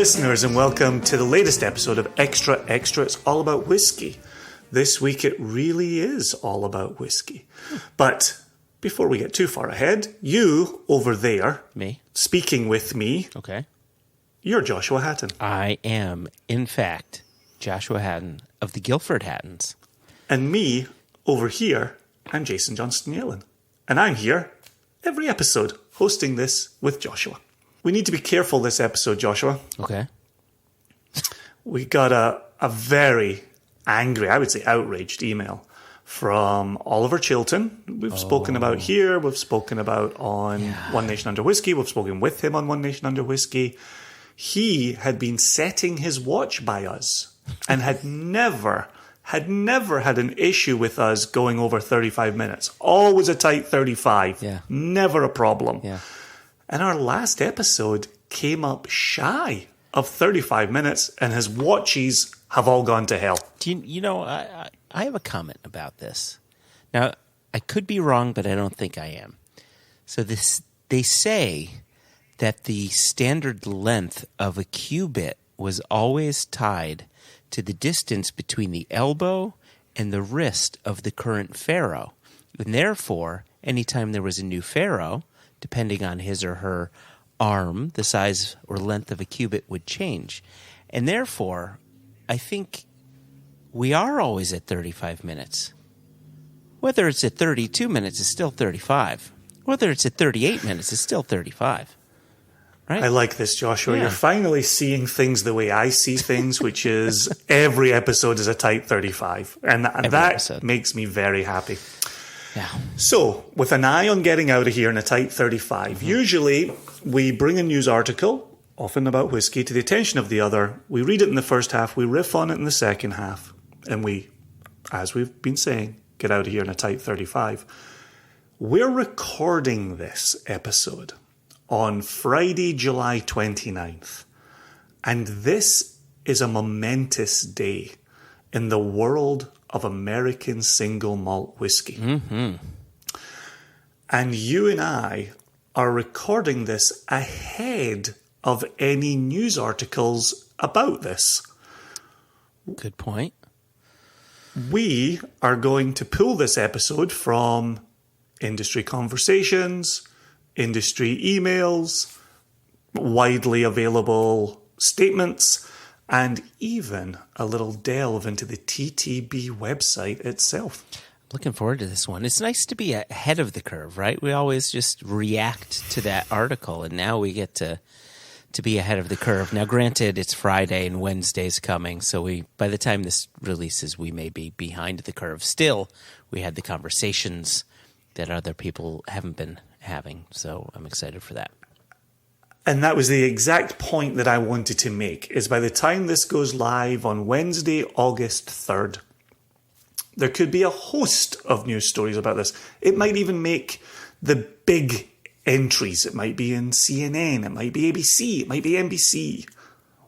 listeners, and welcome to the latest episode of Extra Extra. It's all about whiskey. This week it really is all about whiskey. But before we get too far ahead, you over there, me, speaking with me, okay, you're Joshua Hatton. I am, in fact, Joshua Hatton of the Guilford Hattons. And me over here, I'm Jason Johnston-Yellen. And I'm here every episode hosting this with Joshua. We need to be careful this episode, Joshua. Okay. We got a very angry, I would say outraged email from Oliver Chilton. We've spoken about here. We've spoken about on One Nation Under Whiskey. We've spoken with him on One Nation Under Whiskey. He had been setting his watch by us and had never had an issue with us going over 35 minutes. Always a tight 35. Yeah. Never a problem. Yeah. And our last episode came up shy of 35 minutes, and his watches have all gone to hell. I have a comment about this. Now, I could be wrong, but I don't think I am. So they say that the standard length of a cubit was always tied to the distance between the elbow and the wrist of the current pharaoh. And therefore, anytime there was a new pharaoh, depending on his or her arm, the size or length of a cubit would change. And therefore, I think we are always at 35 minutes. Whether it's at 32 minutes, it's still 35. Whether it's at 38 minutes, it's still 35. Right? I like this, Joshua. Yeah. You're finally seeing things the way I see things, which is every episode is a tight 35. And that episode makes me very happy. Yeah. So, with an eye on getting out of here in a tight 35, usually we bring a news article, often about whiskey, to the attention of the other. We read it in the first half, we riff on it in the second half, and we, as we've been saying, get out of here in a tight 35. We're recording this episode on Friday, July 29th, and this is a momentous day in the world of American single malt whiskey. Mm-hmm. And you and I are recording this ahead of any news articles about this. Good point. We are going to pull this episode from industry conversations, industry emails, widely available statements, and even a little delve into the TTB website itself. Looking forward to this one. It's nice to be ahead of the curve, right? We always just react to that article, and now we get to be ahead of the curve. Now, granted, it's Friday and Wednesday's coming, so by the time this releases, we may be behind the curve. Still, we had the conversations that other people haven't been having, so I'm excited for that. And that was the exact point that I wanted to make, is by the time this goes live on Wednesday, August 3rd, there could be a host of news stories about this. It might even make the big entries. It might be in CNN, it might be ABC, it might be NBC.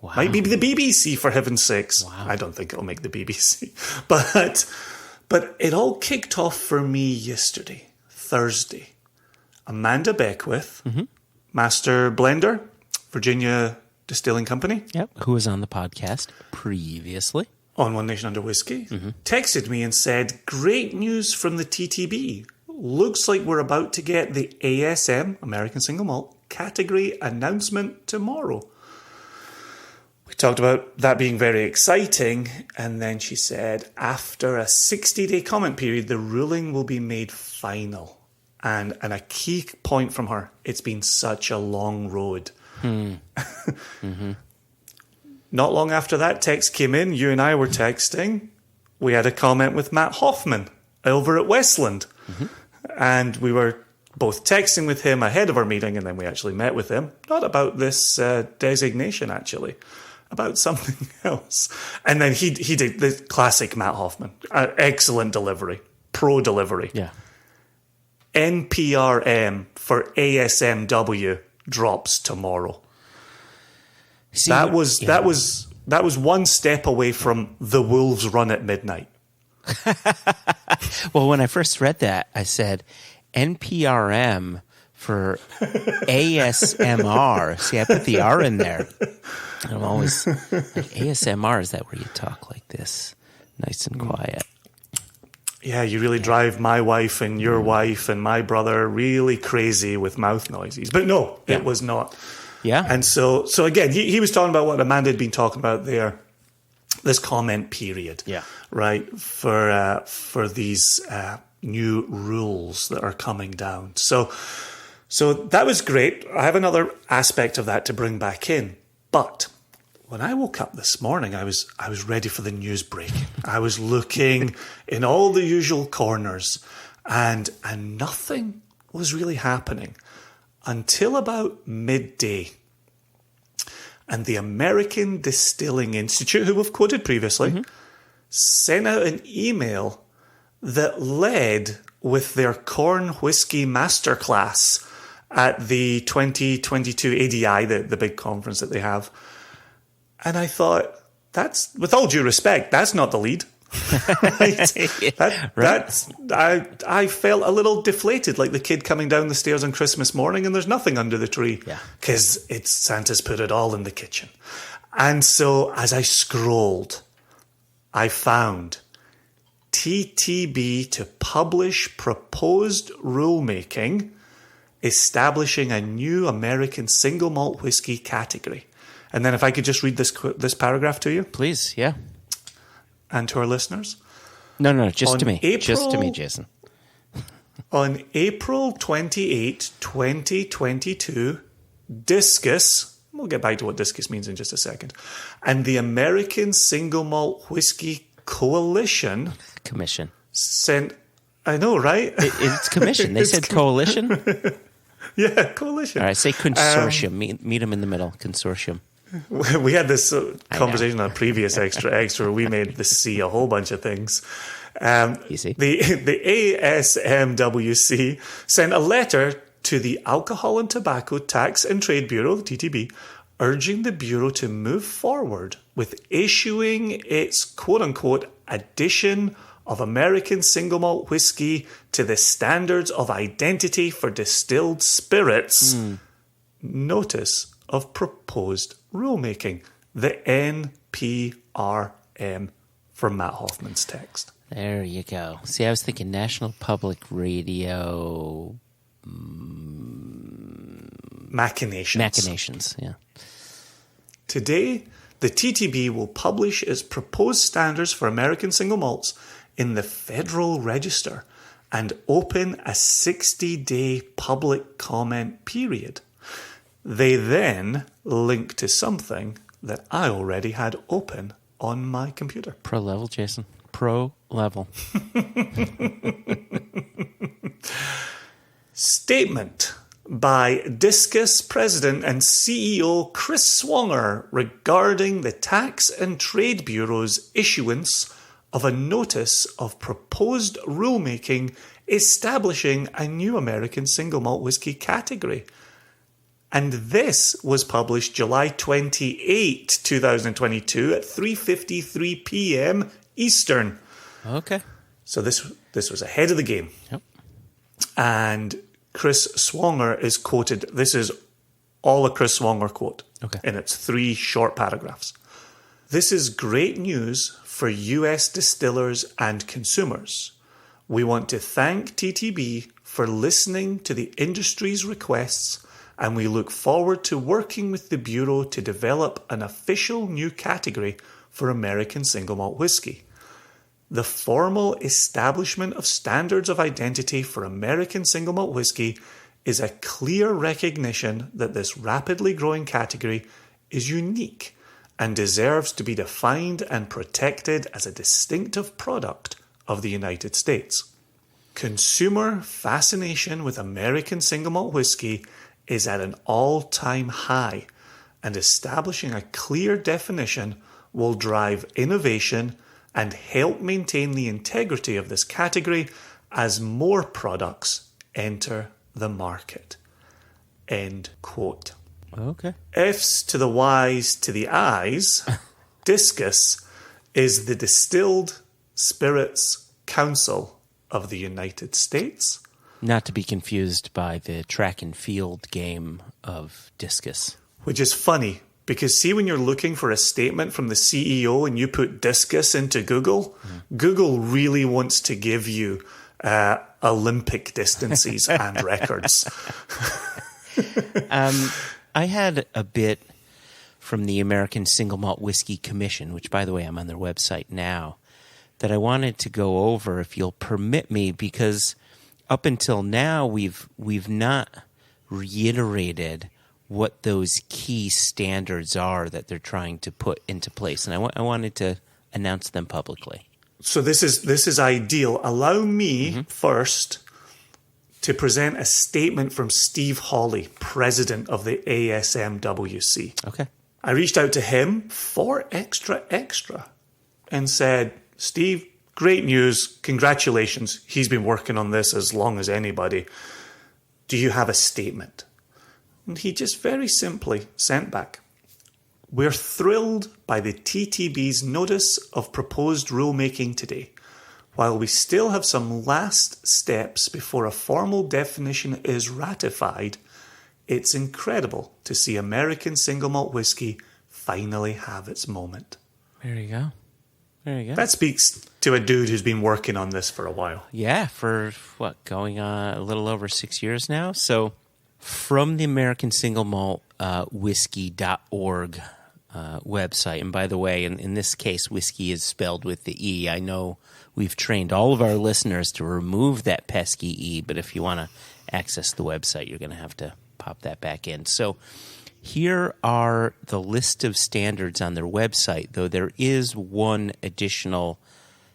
Wow. Might be the BBC, for heaven's sakes. Wow. I don't think it'll make the BBC. But it all kicked off for me yesterday, Thursday. Amanda Beckwith, Master Blender, Virginia Distilling Company. Yep, who was on the podcast previously. On One Nation Under Whiskey, texted me and said, great news from the TTB. Looks like we're about to get the ASM, American Single Malt, category announcement tomorrow. We talked about that being very exciting, and then she said, after a 60-day comment period, the ruling will be made final. And a key point from her, it's been such a long road. Not long after that text came in, you and I were texting. We had a comment with Matt Hoffman over at Westland. And we were both texting with him ahead of our meeting, and then we actually met with him. Not about this designation, actually. About something else. And then he did the classic Matt Hoffman. Excellent delivery. Pro delivery. Yeah. NPRM for ASMW drops tomorrow. See, That was one step away from the Wolves run at midnight. Well, when I first read that, I said NPRM for ASMR. See, I put the R in there. And I'm always like ASMR. Is that where you talk like this, nice and quiet? Yeah, you really drive my wife and your wife and my brother really crazy with mouth noises. But no, it was not. Yeah. And so again, he was talking about what Amanda had been talking about there, this comment period. Yeah. Right, for these new rules that are coming down. So that was great. I have another aspect of that to bring back in. But when I woke up this morning, I was ready for the news breaking. I was looking in all the usual corners, and nothing was really happening until about midday. And the American Distilling Institute, who we've quoted previously, sent out an email that led with their corn whiskey masterclass at the 2022 ADI, the big conference that they have. And I thought, that's, with all due respect, that's not the lead. I felt a little deflated, like the kid coming down the stairs on Christmas morning and there's nothing under the tree because Santa's put it all in the kitchen. And so as I scrolled, I found TTB to publish proposed rulemaking establishing a new American single malt whiskey category. And then if I could just read this paragraph to you. Please, yeah. And to our listeners. No, just to me. Just to me, Jason. On April 28, 2022, Discus, we'll get back to what Discus means in just a second, and the American Single Malt Whisky Coalition... Commission. Sent... I know, right? It's commission. They said coalition? Yeah, coalition. All right, say consortium. Meet them in the middle. Consortium. We had this conversation on a previous extra. We made the C a whole bunch of things. Easy. The ASMWC sent a letter to the Alcohol and Tobacco Tax and Trade Bureau, the TTB, urging the Bureau to move forward with issuing its quote-unquote addition of American single malt whiskey to the Standards of Identity for Distilled Spirits Notice of Proposed Rulemaking, the NPRM for Matt Hoffman's text. There you go. See, I was thinking National Public Radio... Machinations, yeah. Today, the TTB will publish its proposed standards for American single malts in the Federal Register and open a 60-day public comment period. They then link to something that I already had open on my computer. Pro level, Jason. Pro level. Statement by Discus President and CEO Chris Swanger regarding the Tax and Trade Bureau's issuance of a notice of proposed rulemaking establishing a new American single malt whiskey category. And this was published July 28, 2022 at 3:53 p.m. Eastern. Okay. So this was ahead of the game. Yep. And Chris Swanger is quoted. This is all a Chris Swanger quote. Okay. And it's 3 short paragraphs. This is great news for US distillers and consumers. We want to thank TTB for listening to the industry's requests, and we look forward to working with the Bureau to develop an official new category for American single malt whiskey. The formal establishment of standards of identity for American single malt whiskey is a clear recognition that this rapidly growing category is unique and deserves to be defined and protected as a distinctive product of the United States. Consumer fascination with American single malt whiskey is at an all-time high, and establishing a clear definition will drive innovation and help maintain the integrity of this category as more products enter the market. End quote. Okay. F's to the Y's to the I's, Discus is the Distilled Spirits Council of the United States. Not to be confused by the track and field game of discus. Which is funny Because see, when you're looking for a statement from the CEO and you put discus into Google, Google really wants to give you Olympic distances and records. I had a bit from the American Single Malt Whisky Commission, which, by the way, I'm on their website now, that I wanted to go over, if you'll permit me, because up until now we've not reiterated what those key standards are that they're trying to put into place, and I wanted to announce them publicly. So this is ideal. Allow me first to present a statement from Steve Hawley, president of the ASMWC. Okay. I reached out to him for extra and said, Steve, great news. Congratulations. He's been working on this as long as anybody. Do you have a statement? And he just very simply sent back, we're thrilled by the TTB's notice of proposed rulemaking today. While we still have some last steps before a formal definition is ratified, it's incredible to see American single malt whiskey finally have its moment. There you go. There you go. That speaks to a dude who's been working on this for a while. Yeah, for going on a little over 6 years now. So from the American Single Malt Whiskey.org website, and by the way, in this case, whiskey is spelled with the E. I know we've trained all of our listeners to remove that pesky E, but if you want to access the website, you're going to have to pop that back in. So here are the list of standards on their website, though there is one additional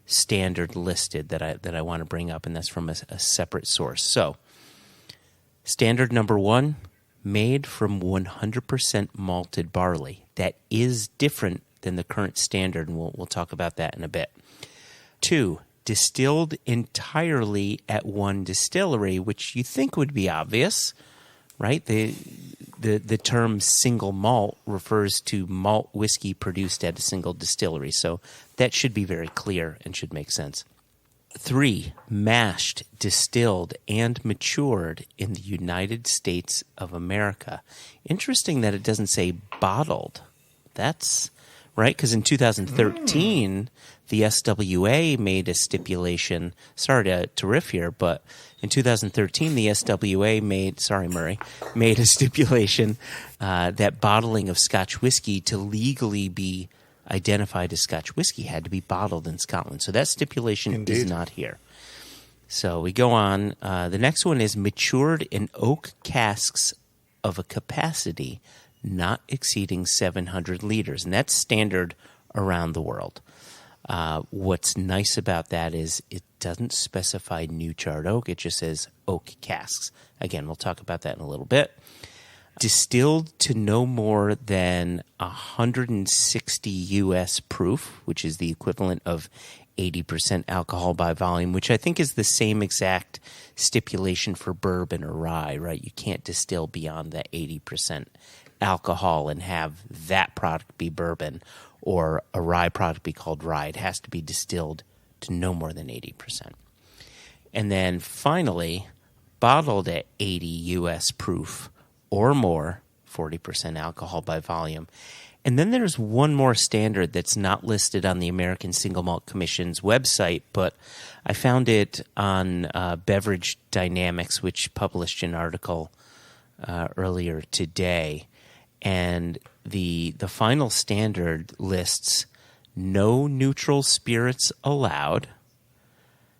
standard listed that I want to bring up, and that's from a separate source. So standard number 1, made from 100% malted barley. That is different than the current standard, and we'll talk about that in a bit. 2, distilled entirely at one distillery, which you think would be obvious, right? The term single malt refers to malt whiskey produced at a single distillery, so that should be very clear and should make sense. 3, mashed, distilled, and matured in the United States of America. Interesting that it doesn't say bottled. That's right, because in 2013, the SWA made a stipulation. Sorry to riff here, but in 2013, the SWA made a stipulation that bottling of Scotch whiskey to legally be identified as Scotch whiskey had to be bottled in Scotland. So that stipulation is not here. So we go on. The next one is matured in oak casks of a capacity not exceeding 700 liters. And that's standard around the world. What's nice about that is it doesn't specify new charred oak. It just says oak casks. Again, we'll talk about that in a little bit. Distilled to no more than 160 U.S. proof, which is the equivalent of 80% alcohol by volume, which I think is the same exact stipulation for bourbon or rye, right? You can't distill beyond that 80% alcohol and have that product be bourbon or a rye product be called rye. It has to be distilled to no more than 80%. And then finally, bottled at 80 U.S. proof or more, 40% alcohol by volume. And then there's one more standard that's not listed on the American Single Malt Commission's website, but I found it on Beverage Dynamics, which published an article earlier today. And the final standard lists no neutral spirits allowed.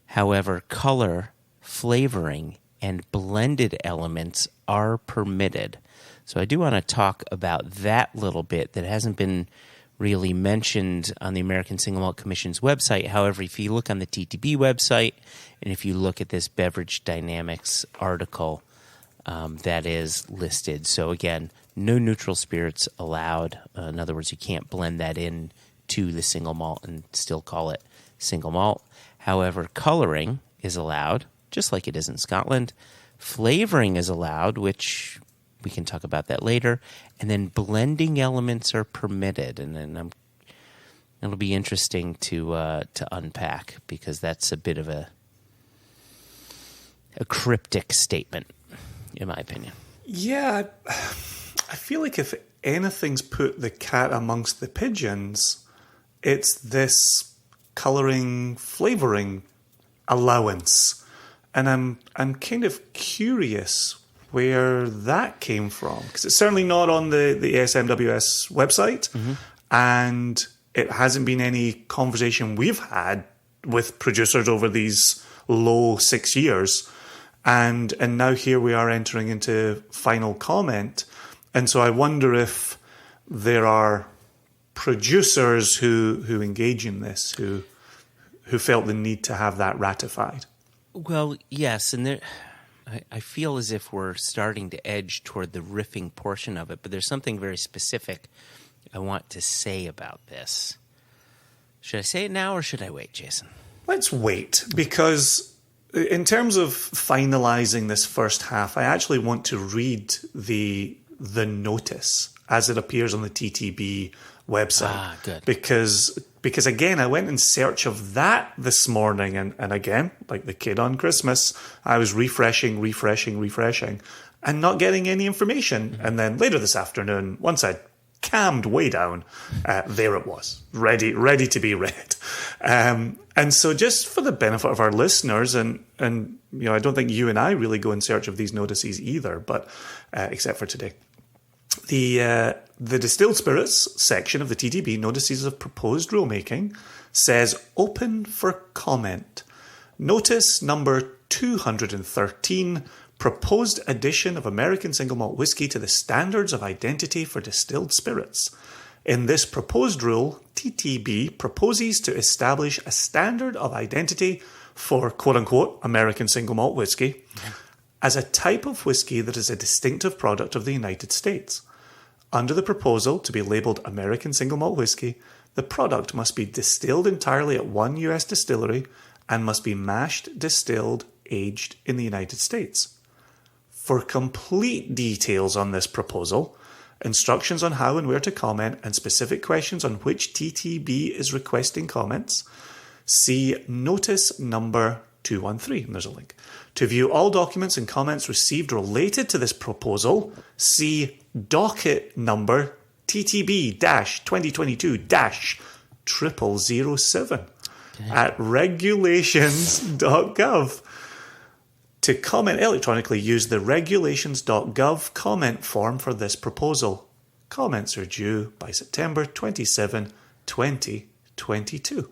However, color, flavoring, and blended elements are permitted. So I do want to talk about that little bit that hasn't been really mentioned on the American Single Malt Commission's website. However, if you look on the TTB website and if you look at this Beverage Dynamics article, that is listed. So again, no neutral spirits allowed. In other words, you can't blend that in to the single malt and still call it single malt. However, coloring is allowed, just like it is in Scotland. Flavoring is allowed, which we can talk about that later. And then blending elements are permitted. And then it'll be interesting to unpack because that's a bit of a cryptic statement, in my opinion. Yeah, I feel like if anything's put the cat amongst the pigeons, it's this colouring, flavouring allowance. And I'm kind of curious where that came from, because it's certainly not on the ASMWS website, and it hasn't been any conversation we've had with producers over these low 6 years. And now here we are entering into final comment. And so I wonder if there are producers who engage in this, who felt the need to have that ratified. Well, yes, and I feel as if we're starting to edge toward the riffing portion of it, but there's something very specific I want to say about this. Should I say it now or should I wait, Jason? Let's wait, because in terms of finalizing this first half, I actually want to read the notice as it appears on the TTB website. Ah, good. Because again, I went in search of that this morning, and again, like the kid on Christmas, I was refreshing, and not getting any information. And then later this afternoon, once I'd calmed way down, there it was, ready to be read. And so just for the benefit of our listeners, and I don't think you and I really go in search of these notices either, but except for today. The distilled spirits section of the TTB notices of proposed rulemaking says open for comment. Notice number 213, proposed addition of American single malt whiskey to the standards of identity for distilled spirits. In this proposed rule, TTB proposes to establish a standard of identity for quote-unquote American single malt whiskey as a type of whiskey that is a distinctive product of the United States. Under the proposal to be labelled American single malt whiskey, the product must be distilled entirely at one US distillery and must be mashed, distilled, aged in the United States. For complete details on this proposal, instructions on how and where to comment, and specific questions on which TTB is requesting comments, see notice number 213, and there's a link. To view all documents and comments received related to this proposal, see docket number TTB-2022-0007 at regulations.gov. To comment electronically, use the regulations.gov comment form for this proposal. Comments are due by September 27, 2022.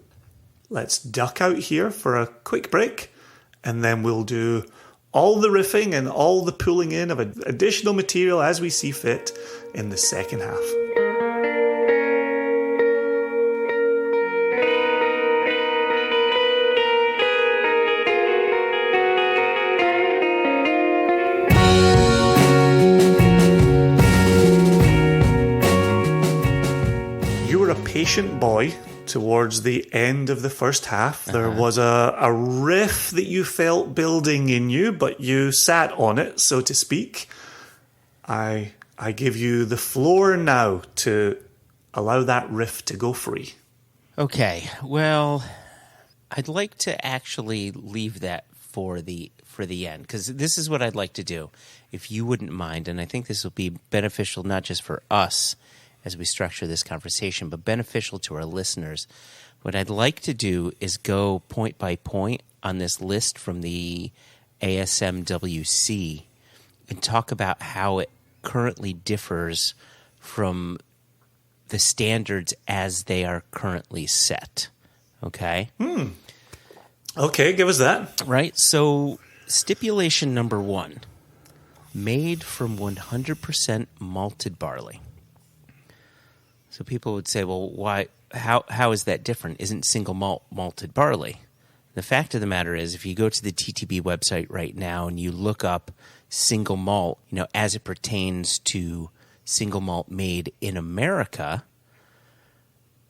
Let's duck out here for a quick break, and then we'll do all the riffing and all the pulling in of additional material as we see fit in the second half. You were a patient boy towards the end of the first half. There was a riff that you felt building in you, but you sat on it, so to speak. I give you the floor now to allow that riff to go free. Okay, well, I'd like to actually leave that for the end, because this is what I'd like to do, if you wouldn't mind, and I think this will be beneficial not just for us as we structure this conversation, but beneficial to our listeners. What I'd like to do is go point by point on this list from the ASMWC and talk about how it currently differs from the standards as they are currently set. Okay? Okay, give us that. Right? So, stipulation number 1, made from 100% malted barley. So people would say, well, why? How is that different? Isn't single malt malted barley? The fact of the matter is, if you go to the TTB website right now and you look up single malt, as it pertains to single malt made in America,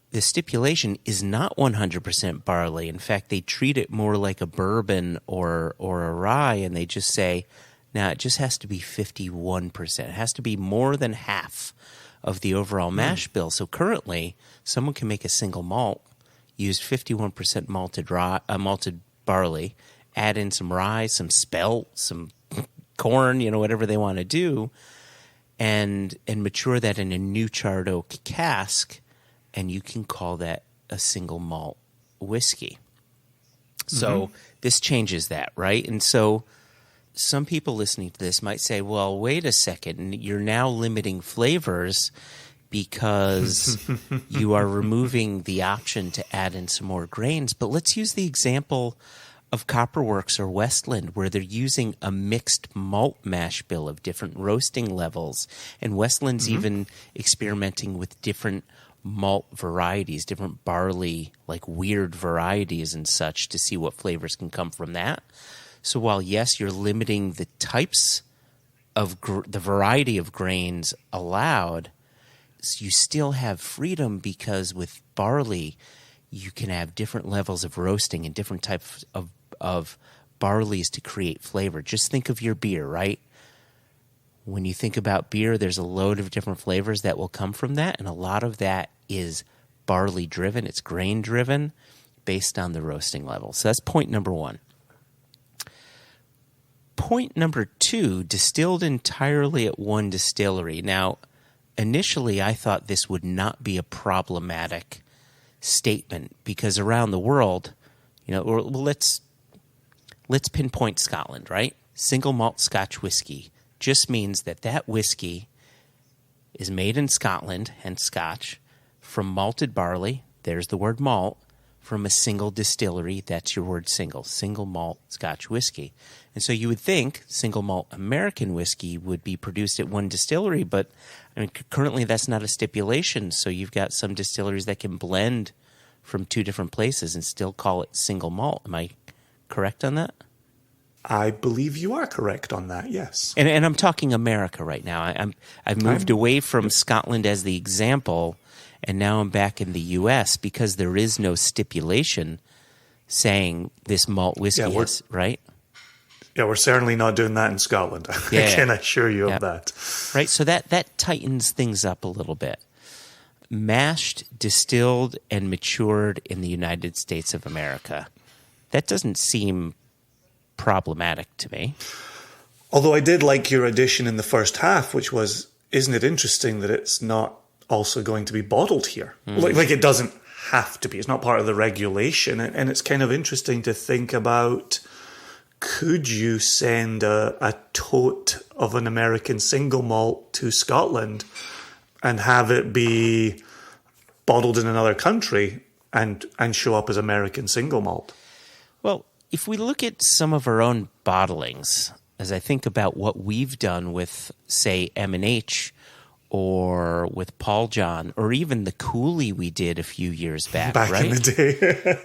the stipulation is not 100% barley. In fact, they treat it more like a bourbon or a rye, and they just say, now it just has to be 51%. It has to be more than half of the overall mash bill. So currently, someone can make a single malt, use 51% malted barley, add in some rye, some spelt, some corn, whatever they want to do, and mature that in a new charred oak cask, and you can call that a single malt whiskey. So this changes that, right? And so some people listening to this might say, well, wait a second, you're now limiting flavors because you are removing the option to add in some more grains. But let's use the example of Copperworks or Westland, where they're using a mixed malt mash bill of different roasting levels. And Westland's even experimenting with different malt varieties, different barley, like weird varieties and such, to see what flavors can come from that. So while, yes, you're limiting the types of the variety of grains allowed, so you still have freedom, because with barley, you can have different levels of roasting and different types of barleys to create flavor. Just think of your beer, right? When you think about beer, there's a load of different flavors that will come from that, and a lot of that is barley driven. It's grain driven based on the roasting level. So that's point number one. Point number two, distilled entirely at one distillery. Now, initially, I thought this would not be a problematic statement, because around the world, let's pinpoint Scotland, right? Single malt Scotch whiskey just means that whiskey is made in Scotland, hence Scotch, from malted barley, there's the word malt, from a single distillery, that's your word single malt Scotch whiskey. And so you would think single malt American whiskey would be produced at one distillery, but currently that's not a stipulation. So you've got some distilleries that can blend from two different places and still call it single malt. Am I correct on that? I believe you are correct on that, yes. And I'm talking America right now. I've moved away from Scotland as the example, and now I'm back in the U.S. because there is no stipulation saying this malt whiskey is, right? Yeah, we're certainly not doing that in Scotland. Yeah. I can assure you of that. Right, so that tightens things up a little bit. Mashed, distilled, and matured in the United States of America. That doesn't seem problematic to me. Although I did like your addition in the first half, which was, isn't it interesting that it's not also going to be bottled here? Like it doesn't have to be. It's not part of the regulation. And it's kind of interesting to think about, could you send a tote of an American single malt to Scotland and have it be bottled in another country and show up as American single malt? Well, if we look at some of our own bottlings, as I think about what we've done with, say, M&H or with Paul John, or even the Cooley we did a few years back, right? In the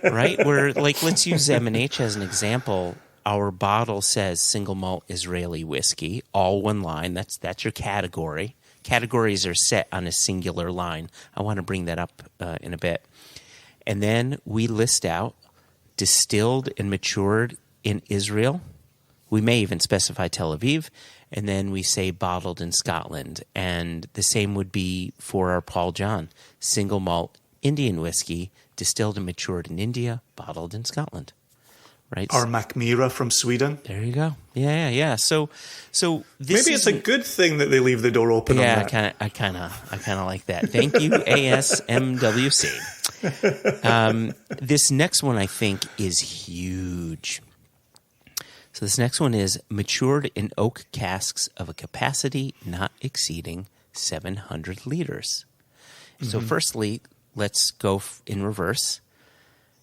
day. Right? Where, like, let's use M&H as an example. Our bottle says single malt Israeli whiskey, all one line. That's your category. Categories are set on a singular line. I want to bring that up in a bit. And then we list out distilled and matured in Israel. We may even specify Tel Aviv. And then we say bottled in Scotland. And the same would be for our Paul John. Single malt Indian whiskey, distilled and matured in India, bottled in Scotland. Right? Or Macmira from Sweden. There you go. Yeah. So this maybe it's a good thing that they leave the door open. Yeah, on that. I kind of like that. Thank you, ASMWC. This next one I think is huge. So this next one is matured in oak casks of a capacity not exceeding 700 liters. So firstly, let's go in reverse.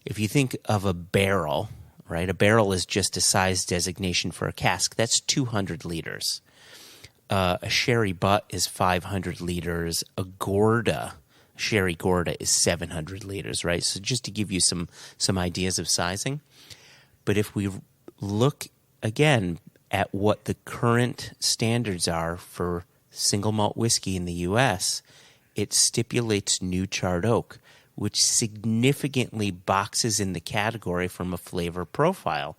If you think of a barrel, right? A barrel is just a size designation for a cask. That's 200 liters. A sherry butt is 500 liters. A sherry Gorda is 700 liters, right? So just to give you some ideas of sizing. But if we look again at what the current standards are for single malt whiskey in the U.S., it stipulates new charred oak, which significantly boxes in the category from a flavor profile.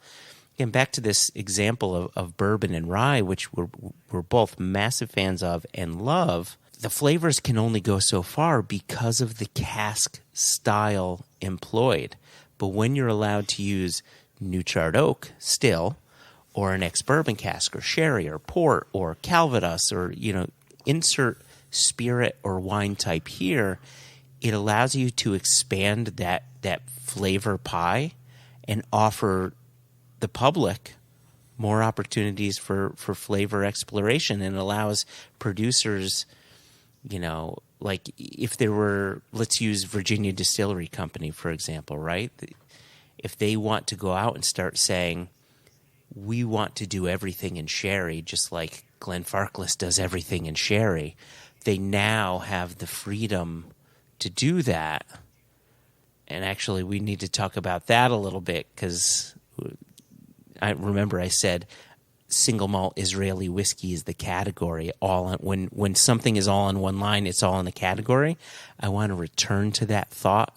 And back to this example of bourbon and rye, which we're both massive fans of and love, the flavors can only go so far because of the cask style employed. But when you're allowed to use new charred oak still, or an ex-bourbon cask, or sherry, or port, or Calvados, or, insert spirit or wine type here, it allows you to expand that flavor pie and offer the public more opportunities for flavor exploration, and allows producers, like if there were, let's use Virginia Distillery Company, for example, right? If they want to go out and start saying, we want to do everything in sherry, just like Glenfarclas does everything in sherry, they now have the freedom to do that. And actually, we need to talk about that a little bit, because I remember I said single malt Israeli whiskey is the category. When something is all in one line, it's all in a category. I want to return to that thought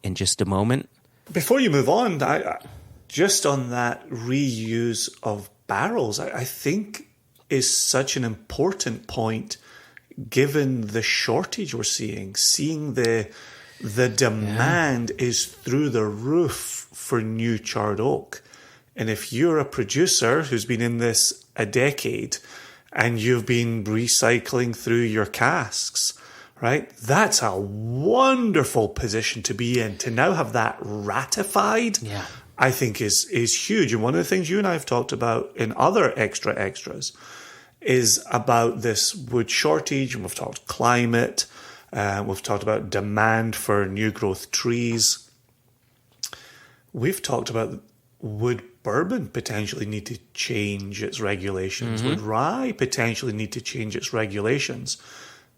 in just a moment. Before you move on, just on that reuse of barrels, I think is such an important point, given the shortage we're seeing the demand is through the roof for new charred oak. And if you're a producer who's been in this a decade and you've been recycling through your casks, right? That's a wonderful position to be in. To now have that ratified, I think is huge. And one of the things you and I have talked about in other extras is about this wood shortage. And we've talked climate. We've talked about demand for new growth trees. We've talked about would bourbon potentially need to change its regulations? Would rye potentially need to change its regulations?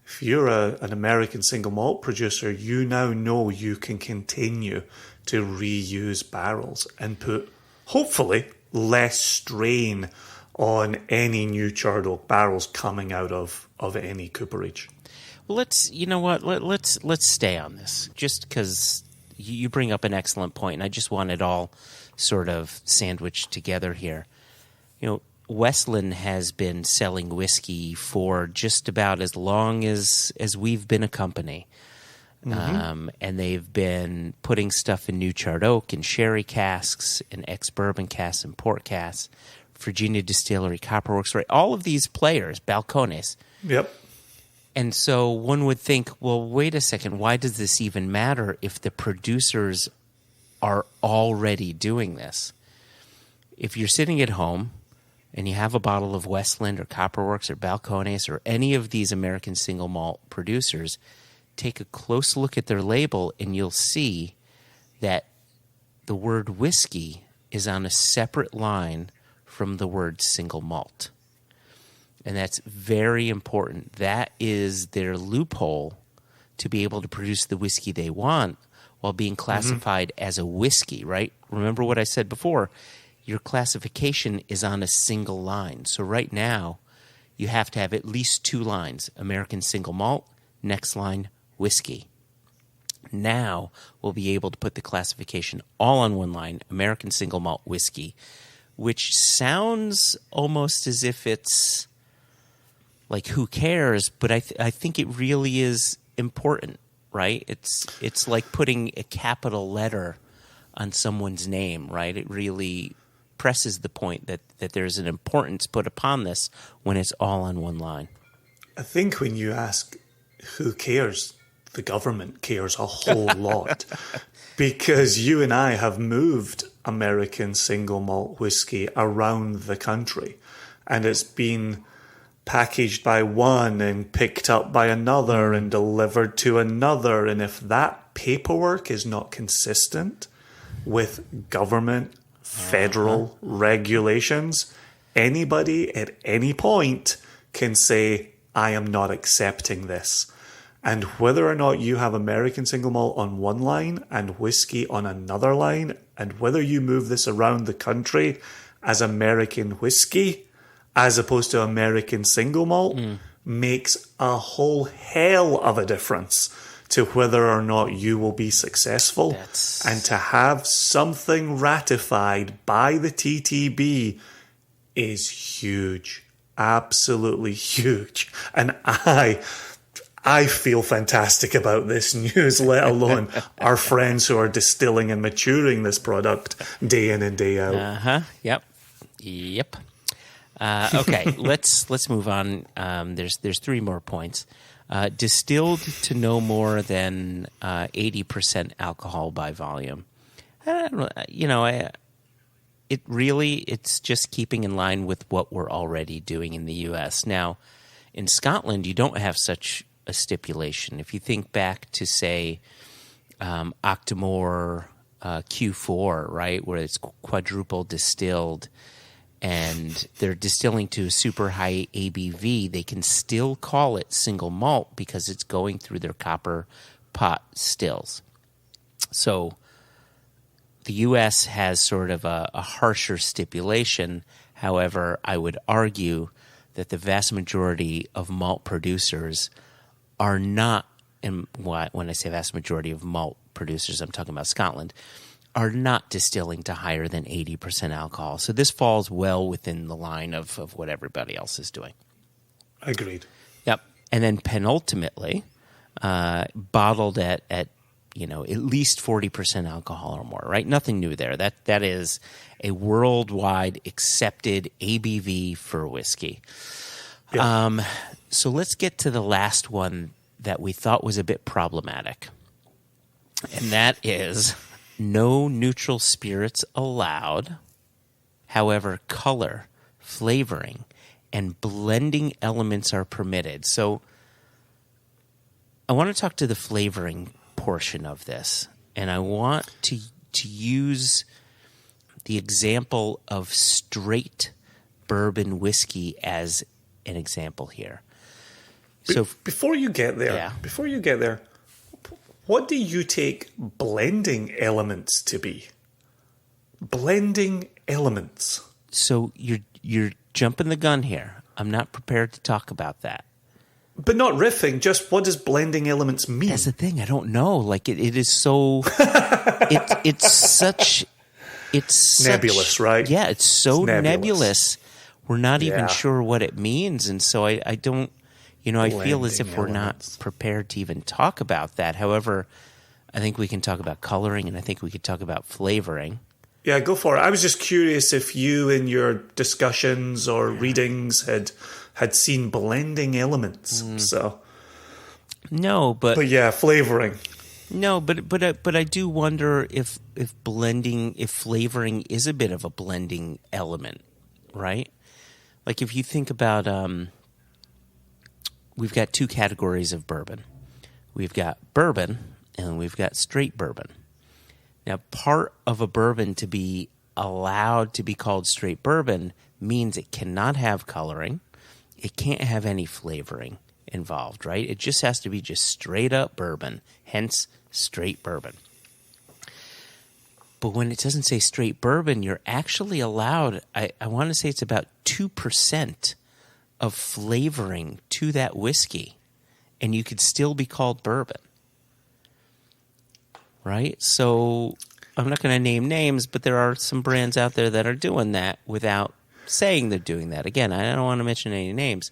If you're an American single malt producer, you now know you can continue to reuse barrels and put, hopefully, less strain on any new charred oak barrels coming out of any cooperage. Well, let's stay on this, just because you bring up an excellent point, and I just want it all sort of sandwiched together here. Westland has been selling whiskey for just about as long as we've been a company. And they've been putting stuff in new charred oak and sherry casks and ex-bourbon casks and port casks. Virginia Distillery, Copperworks, right? All of these players, Balcones. Yep. And so one would think, well, wait a second, why does this even matter if the producers are already doing this? If you're sitting at home and you have a bottle of Westland or Copperworks or Balcones or any of these American single malt producers, take a close look at their label and you'll see that the word whiskey is on a separate line from the word single malt. And that's very important. That is their loophole to be able to produce the whiskey they want while being classified as a whiskey, right? Remember what I said before. Your classification is on a single line. So right now, you have to have at least two lines. American single malt, next line, whiskey. Now, we'll be able to put the classification all on one line, American single malt whiskey, which sounds almost as if it's like, who cares? But I think it really is important, right? It's like putting a capital letter on someone's name, right? It really presses the point that there's an importance put upon this when it's all on one line. I think when you ask who cares, the government cares a whole lot, because you and I have moved American single malt whiskey around the country, and it's been packaged by one and picked up by another and delivered to another. And if that paperwork is not consistent with government, federal regulations, anybody at any point can say, I am not accepting this. And whether or not you have American single malt on one line and whiskey on another line, and whether you move this around the country as American whiskey as opposed to American single malt, makes a whole hell of a difference to whether or not you will be successful. And to have something ratified by the TTB is huge. Absolutely huge. And I feel fantastic about this news, let alone our friends who are distilling and maturing this product day in and day out. Yep. Okay, let's move on. There's 3 more points. Distilled to no more than 80% alcohol by volume. I don't know, it's just keeping in line with what we're already doing in the U.S. Now, in Scotland, you don't have such a stipulation. If you think back to, say, Octomore Q4, right, where it's quadruple distilled, and they're distilling to a super high ABV, they can still call it single malt because it's going through their copper pot stills. So the U.S. has sort of a harsher stipulation. However, I would argue that the vast majority of malt producers are not, and when I say vast majority of malt producers, I'm talking about Scotland, are not distilling to higher than 80% alcohol. So this falls well within the line of what everybody else is doing. Agreed. Yep. And then penultimately, bottled at least 40% alcohol or more, right? Nothing new there. That is a worldwide accepted ABV for whiskey. Yeah. So let's get to the last one that we thought was a bit problematic. And that is no neutral spirits allowed. However, color, flavoring, and blending elements are permitted. So I want to talk to the flavoring portion of this, and I want to use the example of straight bourbon whiskey as an example here. So before you get there, what do you take blending elements to be? Blending elements. So you're jumping the gun here. I'm not prepared to talk about that. But not riffing, just what does blending elements mean? That's the thing. I don't know. Like it is so it's nebulous, right? Yeah, it's so nebulous. We're not even sure what it means, and so I don't, I feel as if we're not prepared to even talk about that. However, I think we can talk about coloring, and I think we could talk about flavoring. Yeah, go for it. I was just curious if you, in your discussions or readings, had seen blending elements. So no, but yeah, flavoring. No, but I do wonder if flavoring is a bit of a blending element, right? Like if you think about, we've got 2 categories of bourbon. We've got bourbon and we've got straight bourbon. Now, part of a bourbon to be allowed to be called straight bourbon means it cannot have coloring. It can't have any flavoring involved, right? It just has to be just straight up bourbon, hence straight bourbon. But when it doesn't say straight bourbon, you're actually allowed, I want to say it's about 2% of flavoring to that whiskey, and you could still be called bourbon. Right? So I'm not going to name names, but there are some brands out there that are doing that without saying they're doing that. Again, I don't want to mention any names.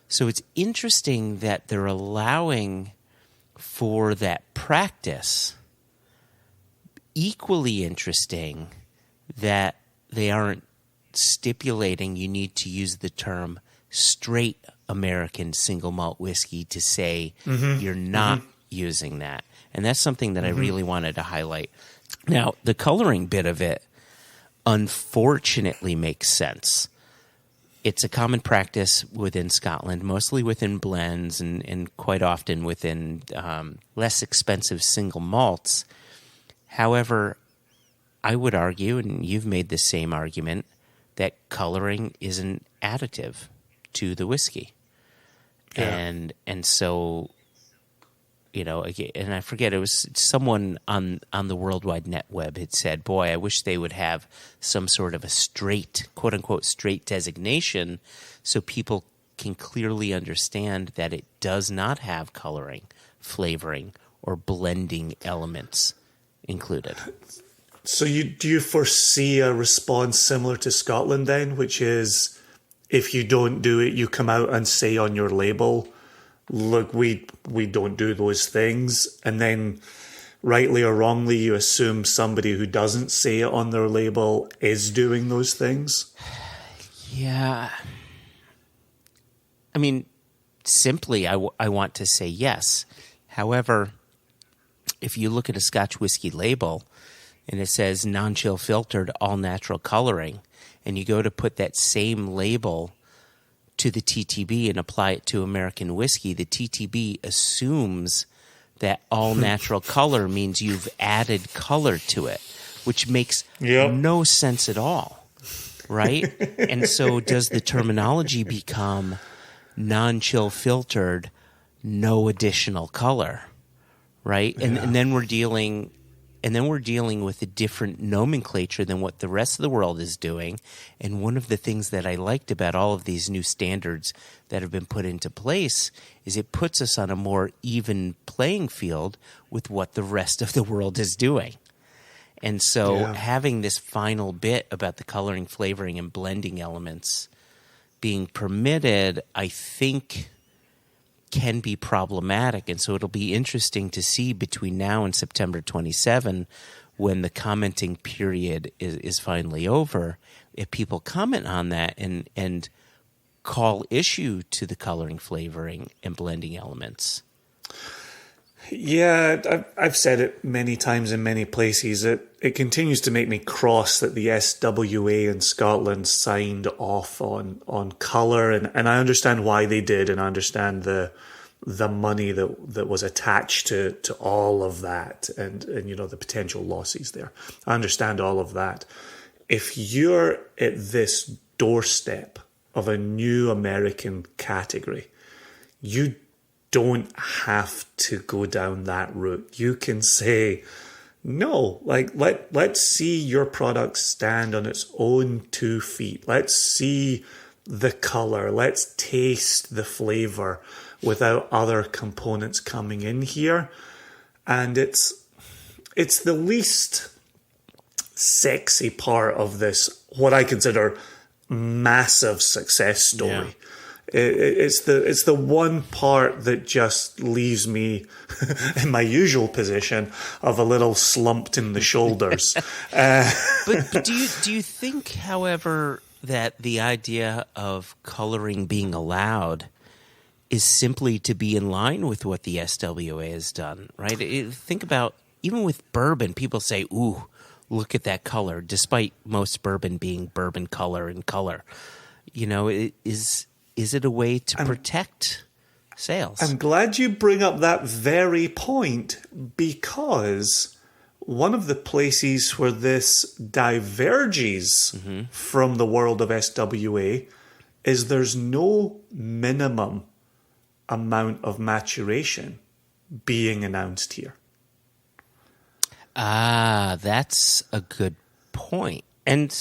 So it's interesting that they're allowing for that practice. Equally interesting that they aren't stipulating you need to use the term straight American single malt whiskey to say you're not using that. And that's something that I really wanted to highlight. Now, the coloring bit of it unfortunately makes sense. It's a common practice within Scotland, mostly within blends and quite often within less expensive single malts. However, I would argue, and you've made the same argument, that coloring is an additive to the whiskey. Yeah. And so, and I forget, it was someone on the World Wide Net web had said, boy, I wish they would have some sort of a straight, quote-unquote, straight designation so people can clearly understand that it does not have coloring, flavoring, or blending elements included. So do you foresee a response similar to Scotland then, which is if you don't do it, you come out and say on your label, look, we don't do those things, and then rightly or wrongly you assume somebody who doesn't say it on their label is doing those things? Yeah. I mean, simply, I want to say yes. However, if you look at a Scotch whiskey label and it says non-chill filtered, all natural coloring, and you go to put that same label to the TTB and apply it to American whiskey, the TTB assumes that all natural color means you've added color to it, which makes no sense at all, right? And so does the terminology become non-chill filtered, no additional color, right? And then we're dealing with a different nomenclature than what the rest of the world is doing. And one of the things that I liked about all of these new standards that have been put into place is it puts us on a more even playing field with what the rest of the world is doing. And so having this final bit about the coloring, flavoring, and blending elements being permitted, I think can be problematic. And so it'll be interesting to see between now and September 27, when the commenting period is finally over, if people comment on that and call issue to the coloring, flavoring, and blending elements. Yeah, I've said it many times in many places. It continues to make me cross that the SWA in Scotland signed off on colour, and I understand why they did, and I understand the money that was attached to all of that, and you know, the potential losses there. I understand all of that. If you're at this doorstep of a new American category, you don't have to go down that route. You can say, no, like let's see your product stand on its own 2 feet. Let's see the color. Let's taste the flavor without other components coming in here. And it's the least sexy part of this, what I consider massive success story. Yeah. It's the one part that just leaves me in my usual position of a little slumped in the shoulders. But do you think, however, that the idea of coloring being allowed is simply to be in line with what the SWA has done, right? Think about, even with bourbon, people say, ooh, look at that color, despite most bourbon being bourbon color and color. You know, is it a way to protect sales? I'm glad you bring up that very point, because one of the places where this diverges from the world of SWA is there's no minimum amount of maturation being announced here. Ah, that's a good point. And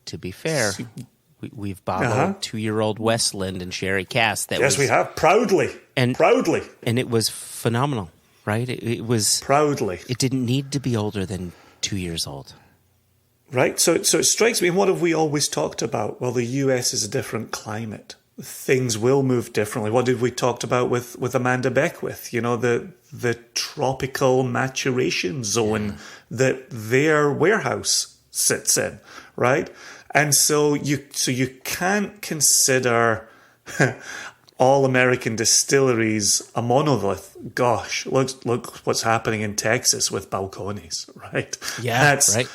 to be fair, we've bottled 2-year-old Westland and Sherry Cask. Yes, we have. Proudly. And it was phenomenal, right? It was... Proudly. It didn't need to be older than 2 years old. Right. So it strikes me, what have we always talked about? Well, the US is a different climate. Things will move differently. What did we talked about with Amanda Beckwith? You know, the tropical maturation zone that their warehouse sits in, right? And so you can't consider all American distilleries a monolith. Gosh, look what's happening in Texas with balcones, right? Yeah, right.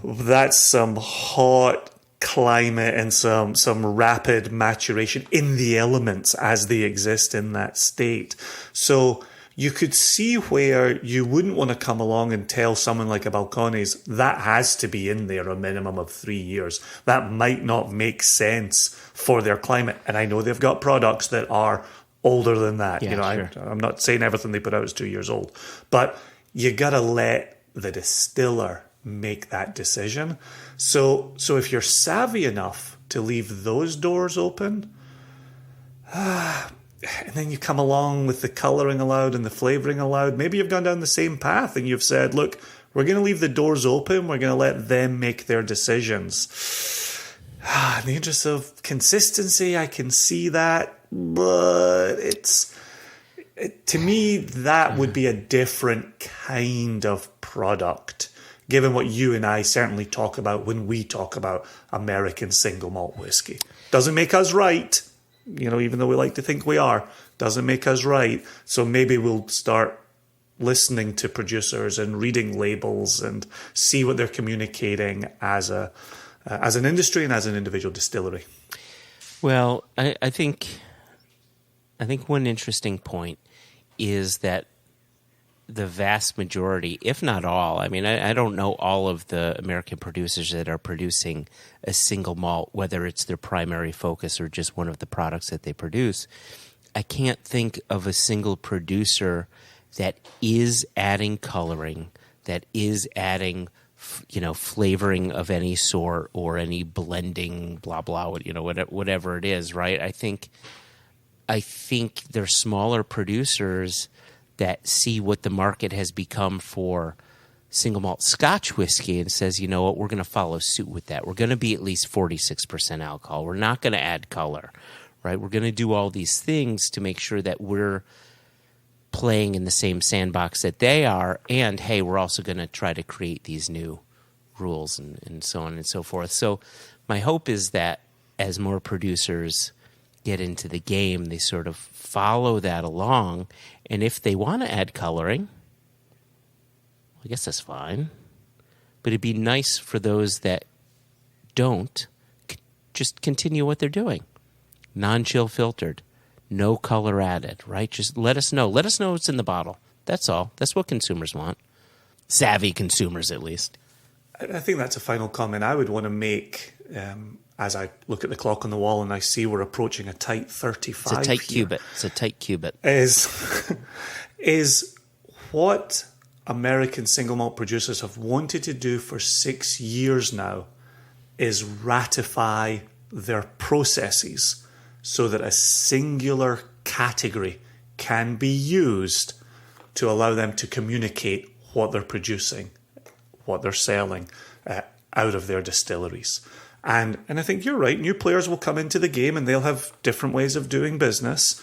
That's some hot climate and some rapid maturation in the elements as they exist in that state. So you could see where you wouldn't want to come along and tell someone like a Balcones that has to be in there a minimum of 3 years. That might not make sense for their climate. And I know they've got products that are older than that. Yeah, you know, sure. I'm not saying everything they put out is 2 years old, but you got to let the distiller make that decision. So if you're savvy enough to leave those doors open, and then you come along with the colouring allowed and the flavouring allowed, maybe you've gone down the same path and you've said, look, we're going to leave the doors open, we're going to let them make their decisions. In the interest of consistency, I can see that, but to me, that would be a different kind of product given what you and I certainly talk about when we talk about American single malt whiskey. Doesn't make us right, even though we like to think we are, doesn't make us right. So maybe we'll start listening to producers and reading labels and see what they're communicating as an industry and as an individual distillery. Well, I think one interesting point is that the vast majority, if not all, I don't know all of the American producers that are producing a single malt, whether it's their primary focus or just one of the products that they produce. I can't think of a single producer that is adding coloring, that is adding flavoring of any sort or any blending, blah, blah, whatever it is, right? I think they're smaller producers that see what the market has become for single malt Scotch whiskey and says, you know what, we're going to follow suit with that. We're going to be at least 46% alcohol. We're not going to add color, right? We're going to do all these things to make sure that we're playing in the same sandbox that they are, and hey, we're also going to try to create these new rules and so on and so forth. So my hope is that as more producers get into the game, they sort of follow that along, and if they want to add coloring, I guess that's fine. But it'd be nice for those that don't just continue what they're doing. Non-chill filtered. No color added, right? Just let us know. Let us know what's in the bottle. That's all. That's what consumers want. Savvy consumers, at least. I think that's a final comment I would want to make as I look at the clock on the wall and I see we're approaching a tight 35. It's a tight cubit. It's a tight cubit. Is what American single malt producers have wanted to do for 6 years now is ratify their processes so that a singular category can be used to allow them to communicate what they're producing, what they're selling out of their distilleries. And I think you're right, new players will come into the game and they'll have different ways of doing business,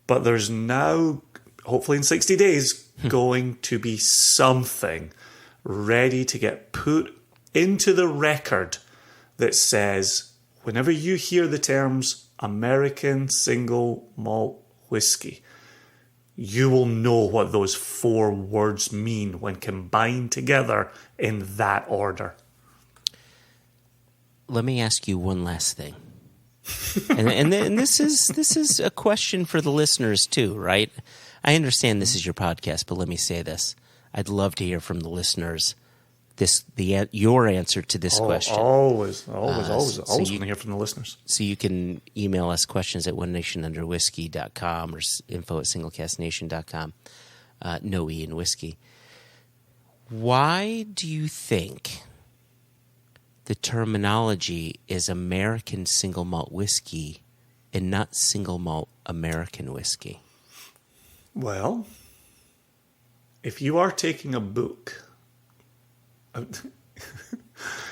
but there's now, hopefully in 60 days, going to be something ready to get put into the record that says, whenever you hear the terms American single malt whiskey, you will know what those 4 words mean when combined together in that order. Let me ask you one last thing. and this is a question for the listeners too, right? I understand this is your podcast, but let me say this. I'd love to hear from the listeners your answer to this question. Always want to hear from the listeners. So you can email us questions at onenationunderwhiskey.com or info@singlecastnation.com. No E in whiskey. Why do you think the terminology is American single malt whiskey and not single malt American whiskey? Well, if you are taking a book...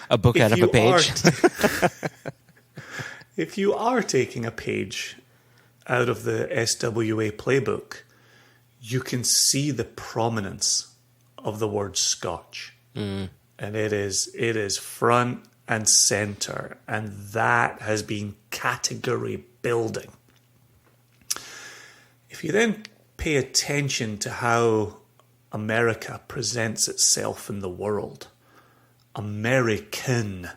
a book out of a page? If you are taking a page out of the SWA playbook, you can see the prominence of the word Scotch. And it is front and center, and that has been category building. If you then pay attention to how America presents itself in the world, American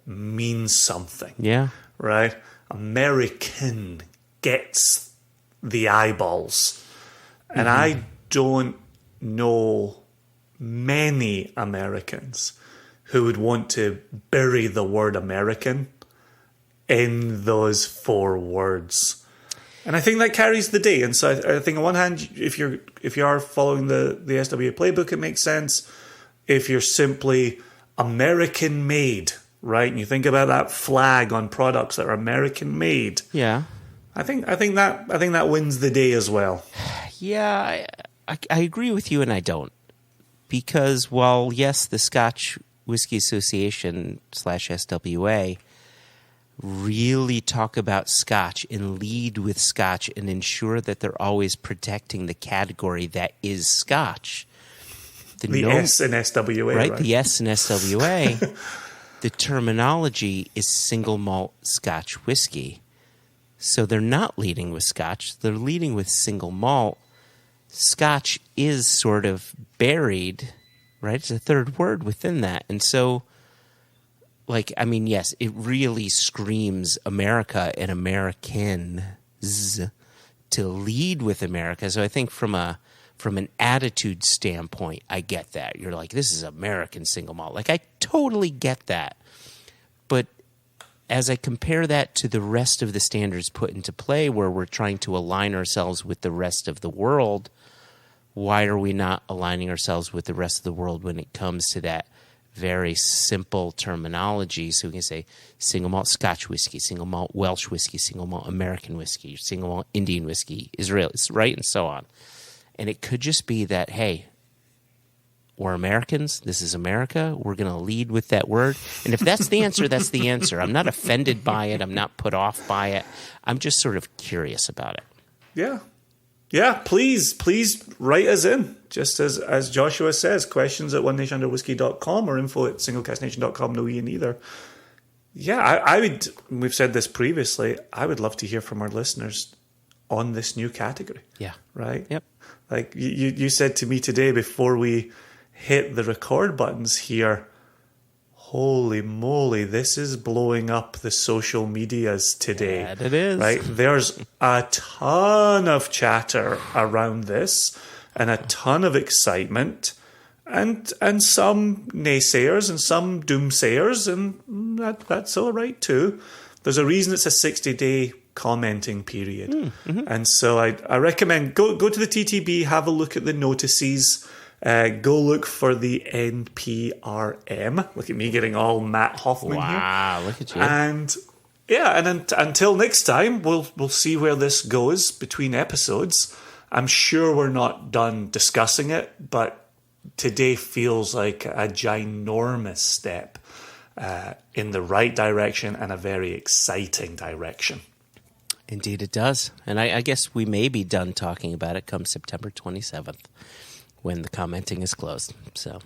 means something. Yeah. Right? American gets the eyeballs. And I don't know many Americans who would want to bury the word American in those 4 words. And I think that carries the day. And so I think on one hand, if you are following the SWA playbook, it makes sense. If you're simply American made, right? And you think about that flag on products that are American made. Yeah. I think that wins the day as well. Yeah, I agree with you and I don't. Because while, yes, the Scotch Whisky Association /SWA really talk about Scotch and lead with Scotch and ensure that they're always protecting the category that is Scotch, The S in SWA, right? The S in SWA, the terminology is single malt Scotch whiskey. So they're not leading with Scotch. They're leading with single malt. Scotch is sort of buried, right? It's a third word within that. And so, like, I mean, yes, it really screams America and Americans to lead with America. So I think from an attitude standpoint, I get that. You're like, this is American single malt. Like, I totally get that. But as I compare that to the rest of the standards put into play where we're trying to align ourselves with the rest of the world, why are we not aligning ourselves with the rest of the world when it comes to that very simple terminology? So we can say single malt Scotch whiskey, single malt Welsh whiskey, single malt American whiskey, single malt Indian whiskey, Israeli, right, and so on. And it could just be that, hey, we're Americans. This is America. We're going to lead with that word. And if that's the answer, that's the answer. I'm not offended by it. I'm not put off by it. I'm just sort of curious about it. Yeah. Yeah, please write us in. Just as Joshua says, questions at onenationunderwhiskey.com or info@singlecastnation.com, no E in either. Yeah, I would, we've said this previously, I would love to hear from our listeners on this new category. Yeah. Right? Yep. Like you said to me today before we hit the record buttons here, holy moly, this is blowing up the social medias today. Yeah, it is. Right? There's a ton of chatter around this and a ton of excitement and some naysayers and some doomsayers, and that's all right too. There's a reason it's a 60-day commenting period. Mm-hmm. And so I recommend go to the TTB, have a look at the notices, go look for the NPRM. Look at me getting all Matt Hoffman here. Wow, look at you. And yeah, and until next time, we'll see where this goes between episodes. I'm sure we're not done discussing it, but today feels like a ginormous step in the right direction and a very exciting direction. Indeed it does. And I guess we may be done talking about it come September 27th when the commenting is closed. So,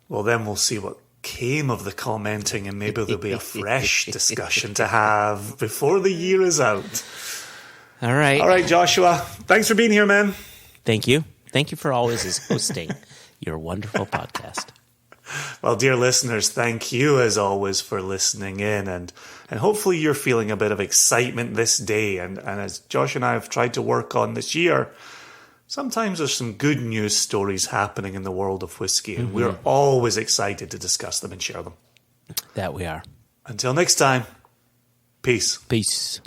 well, then we'll see what came of the commenting, and maybe there'll be a fresh discussion to have before the year is out. All right. All right, Joshua. Thanks for being here, man. Thank you. Thank you for always hosting your wonderful podcast. Well, dear listeners, thank you as always for listening in, and hopefully you're feeling a bit of excitement this day. And as Josh and I have tried to work on this year, sometimes there's some good news stories happening in the world of whiskey, and we're always excited to discuss them and share them. That we are. Until next time, peace. Peace.